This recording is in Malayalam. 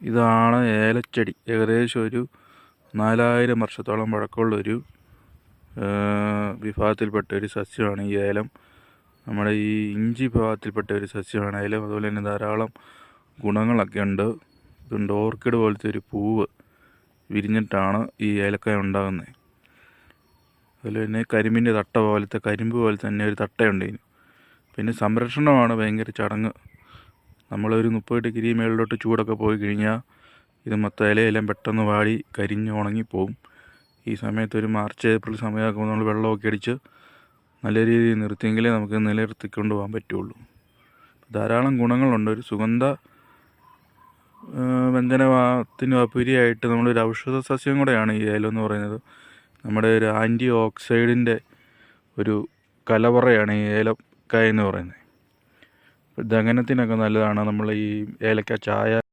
ഇതാണ് ഏലച്ചെടി. ഏകദേശം ഒരു 4000 വർഷത്തോളം പഴക്കമുള്ളൊരു വിഭാഗത്തിൽപ്പെട്ട ഒരു സസ്യമാണ് ഈ ഏലം. നമ്മുടെ ഈ ഇഞ്ചി വിഭാഗത്തിൽപ്പെട്ട ഒരു സസ്യമാണ് ഏലം. അതുപോലെ തന്നെ ധാരാളം ഗുണങ്ങളൊക്കെ ഉണ്ട്. ഇതുണ്ട്, ഓർക്കിഡ് പോലത്തെ ഒരു പൂവ് വിരിഞ്ഞിട്ടാണ് ഈ ഏലക്കായ ഉണ്ടാകുന്നത്. അതുപോലെ തന്നെ കരിമ്പിൻ്റെ തട്ട പോലത്തെ, കരിമ്പ് പോലെ തന്നെ ഒരു തട്ടയുണ്ട് ഇതിന്. പിന്നെ സംരക്ഷണമാണ് ഭയങ്കര ചടങ്ങ്. നമ്മളൊരു 30 ഡിഗ്രി മേളിലോട്ട് ചൂടൊക്കെ പോയി കഴിഞ്ഞാൽ ഇത് മൊത്തം ഇലയെല്ലാം പെട്ടെന്ന് വാടി കരിഞ്ഞ് ഉണങ്ങിപ്പോവും. ഈ സമയത്ത് ഒരു മാർച്ച് ഏപ്രിൽ സമയമാകുമ്പോൾ നമ്മൾ വെള്ളമൊക്കെ അടിച്ച് നല്ല രീതിയിൽ നിർത്തിയെങ്കിലേ നമുക്ക് നിലനിർത്തിക്കൊണ്ട് പോകാൻ പറ്റുള്ളൂ. ധാരാളം ഗുണങ്ങളുണ്ട്. ഒരു സുഗന്ധ വ്യഞ്ജനത്തിന് ഉപരിയായിട്ട് നമ്മളൊരു ഔഷധ സസ്യം കൂടെയാണ് ഈ ഏലം എന്ന് പറയുന്നത്. നമ്മുടെ ഒരു ആൻറ്റി ഓക്സൈഡിൻ്റെ ഒരു കലവറയാണ് ഈ ഏലക്കായ എന്ന് പറയുന്നത്. ദഹനത്തിനൊക്കെ നല്ലതാണ്. നമ്മൾ ഈ ഏലക്ക ചായ